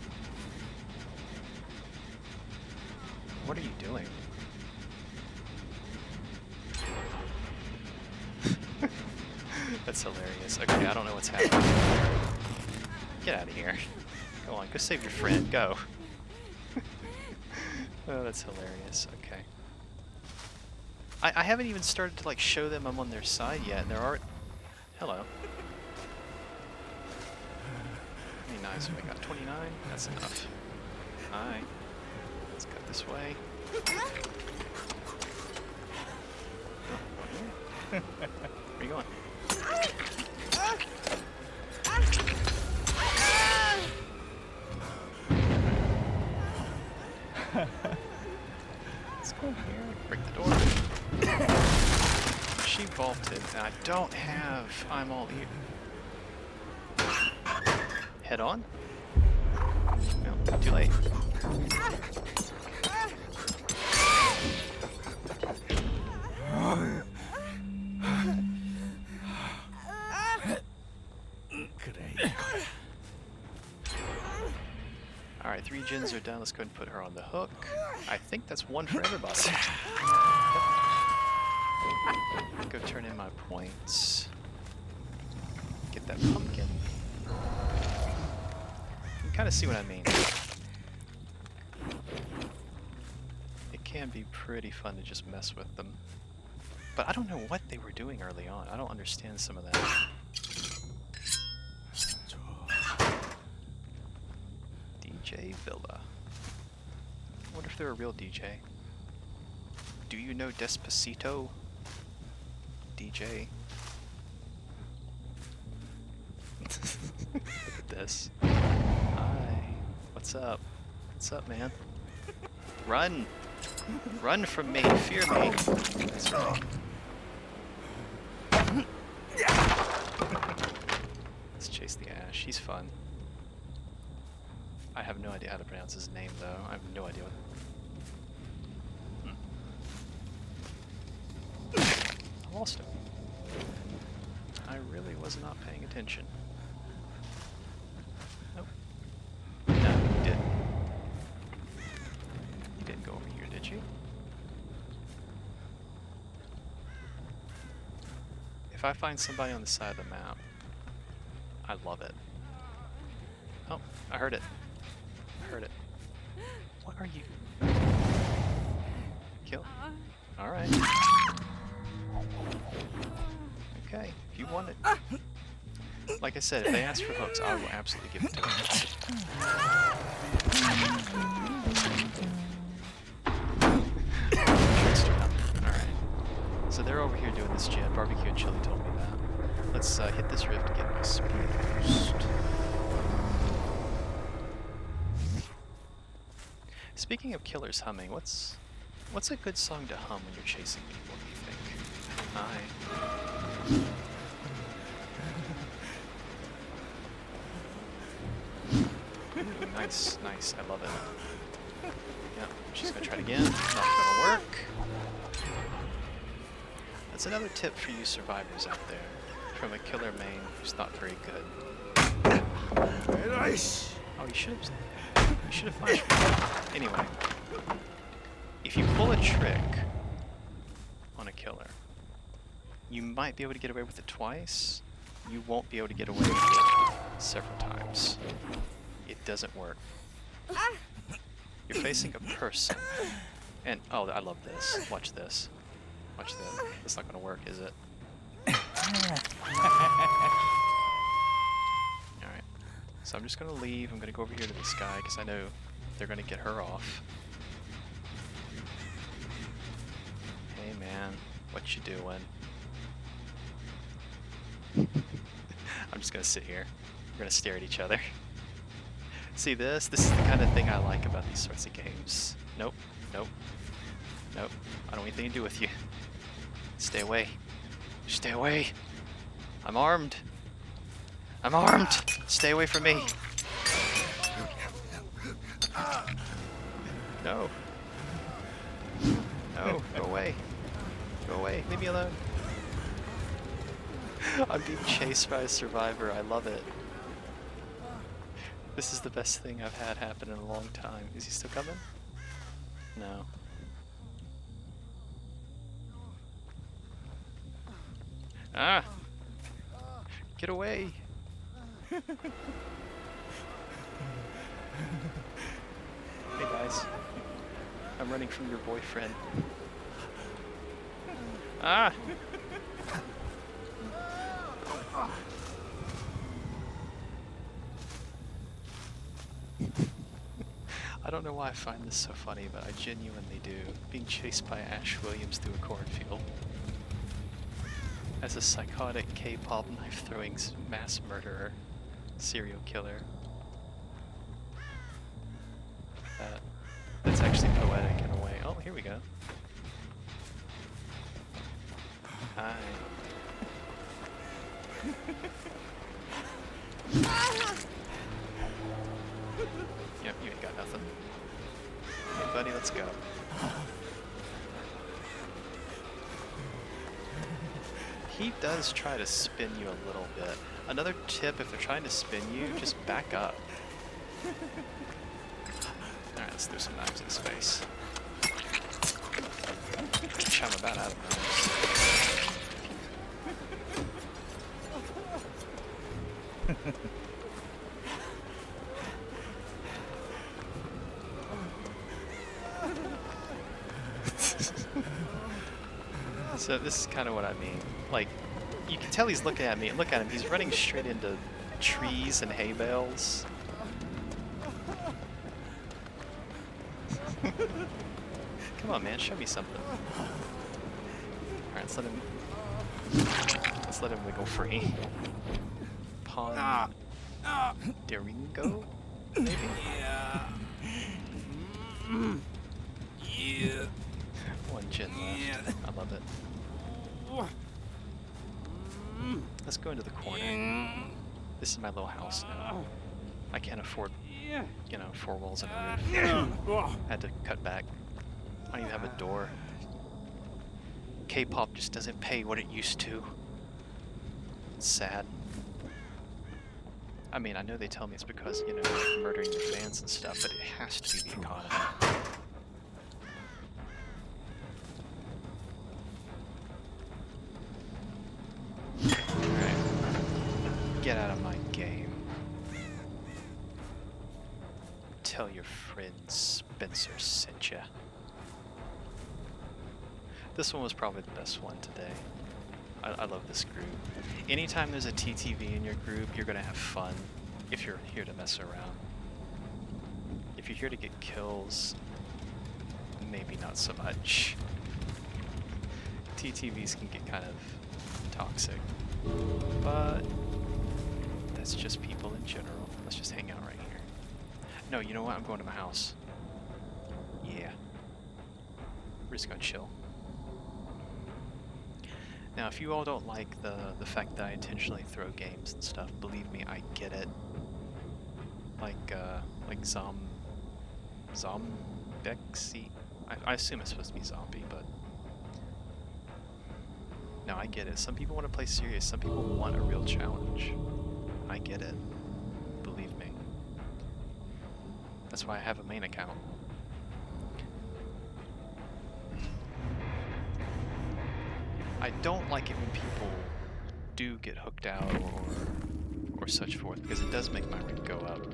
What are you doing? That's hilarious. Okay, I don't know what's happening. Get out of here. Go on, go save your friend. Go. Oh, that's hilarious. Okay. I haven't even started to like show them I'm on their side yet, and there are. Hello. Hey, nice. I got 29. That's enough. Hi. Let's go this way. Oh, where are you going? Let's go here. Break the door. She vaulted, and I don't have I'm all ear. Head on? No, too late. Alright, 3 gens are down. Let's go ahead and put her on the hook. I think that's one for everybody. Yep. Go turn in my points. Get that pumpkin. You kind of see what I mean. It can be pretty fun to just mess with them. But I don't know what they were doing early on. I don't understand some of that. DJ Villa. I wonder if they're a real DJ. Do you know Despacito? DJ. Look at this. Hi. What's up? What's up, man? Run! Run from me! Fear me! That's right. Let's chase the Ash. He's fun. I have no idea how to pronounce his name, though. I have no idea what... I lost him. I really was not paying attention. Nope. No, you didn't. You didn't go over here, did you? If I find somebody on the side of the map, I love it. Oh, I heard it. I heard it. What are you? Kill. Alright. Okay, if you want it. Like I said, if they ask for hooks, I will absolutely give it to them. Alright. So they're over here doing this gen. Barbecue and Chili told me that. Let's hit this rift and get my speed boost. Speaking of killers humming, what's a good song to hum when you're chasing people, do you think? Hi. Ooh, nice, nice, I love it. Yep, she's gonna try it again. Not gonna work. That's another tip for you survivors out there. From a killer main who's not very good. Oh, you should have flashed me. Anyway, if you pull a trick on a killer, you might be able to get away with it twice. You won't be able to get away with it several times. It doesn't work. You're facing a person, and oh, I love this. Watch this. Watch this. It's not gonna work, is it? Alright. So I'm just gonna leave. I'm gonna go over here to this guy because I know they're gonna get her off. Hey man, what you doing? I'm just gonna sit here. We're gonna stare at each other. See this? This is the kind of thing I like about these sorts of games. Nope, nope, nope. I don't want anything to do with you. Stay away. Stay away. I'm armed. I'm armed. Stay away from me. No. No, go away. Go away. Leave me alone. I'm being chased by a survivor. I love it. This is the best thing I've had happen in a long time. Is he still coming? No. Ah! Get away! guys. I'm running from your boyfriend. Ah! I don't know why I find this so funny, but I genuinely do. Being chased by Ash Williams through a cornfield. As a psychotic K-pop knife-throwing mass murderer, serial killer. That's actually poetic in a way. Oh, here we go. Hi. Yep, you ain't got nothing. Hey buddy, let's go. He does try to spin you a little bit. Another tip, if they're trying to spin you, just back up. Alright, let's throw some knives in his face. Which I'm about out of knives. So this is kind of what I mean. Like, you can tell he's looking at me. Look at him. He's running straight into trees and hay bales. Come on, man. Show me something. Alright, let's let him wiggle free. Pawn Deringo? Maybe? Yeah. Yeah. One gin left. I love it. Let's go into the corner. This is my little house now. I can't afford, you know, 4 walls and a roof. Had to cut back. I don't even have a door. K-pop just doesn't pay what it used to. It's sad. I mean, I know they tell me it's because, you know, murdering their fans and stuff, but it has to be the economy. Alright. Get out of my game. Tell your friend Spencer sent ya. This one was probably the best one today. I love this group. Anytime there's a TTV in your group, you're gonna have fun if you're here to mess around. If you're here to get kills, maybe not so much. TTVs can get kind of toxic, but that's just people in general. Let's just hang out right here. No, you know what? I'm going to my house. Yeah. We're just gonna chill. Now, if you all don't like the fact that I intentionally throw games and stuff, believe me, I get it. Like Zombexy. I assume it's supposed to be zombie, but no, I get it. Some people want to play serious. Some people want a real challenge. I get it. Believe me. That's why I have a main account. I don't like it when people do get hooked out or such forth, because it does make my rank go up.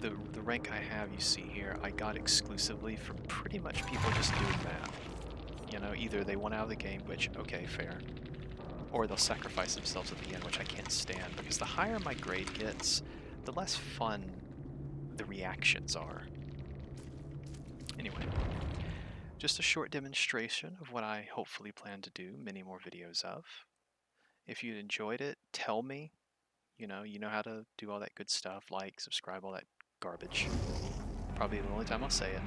The rank I have, you see here, I got exclusively from pretty much people just doing that. You know, either they want out of the game, which, okay, fair, or they'll sacrifice themselves at the end, which I can't stand, because the higher my grade gets, the less fun the reactions are. Anyway. Just a short demonstration of what I hopefully plan to do many more videos of. If you enjoyed it, tell me. You know how to do all that good stuff, like, subscribe, all that garbage. Probably the only time I'll say it.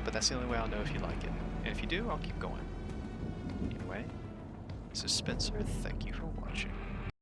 But that's the only way I'll know if you like it. And if you do, I'll keep going. Anyway, this is Spencer. Thank you for watching.